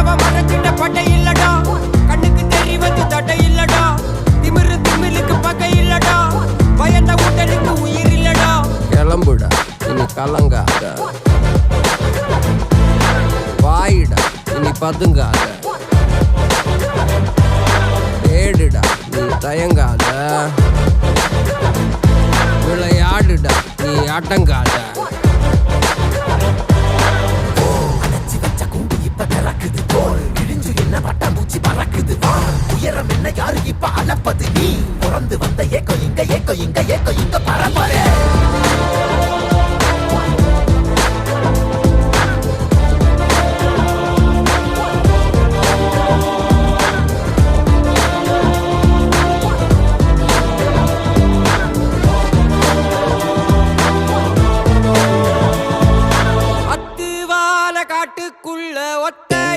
கனவ மறைச்சிட்ட பட்டை இல்லடா, கண்ணுக்கு தெரிவது தட்டை இல்லடா, திமிரு திமிருக்கு பகை இல்லடா, பயந்த உடலுக்கு உயிர் இல்லடா. கிளம்புடா இனி கலங்காத, வாயிடா இனி பதுங்காத, தேடுடா நீ தயங்காத, விளையாடுடா நீ ஆட்டங்காத. பட்டாம்பூச்சி பறக்குது உயரம் என்ன யாரு இப்ப அளப்பது நீ பிறந்து வந்த ஏக்கோ இங்க ஏக்கோ இங்க ஏக்கோ இங்க பரம்பரை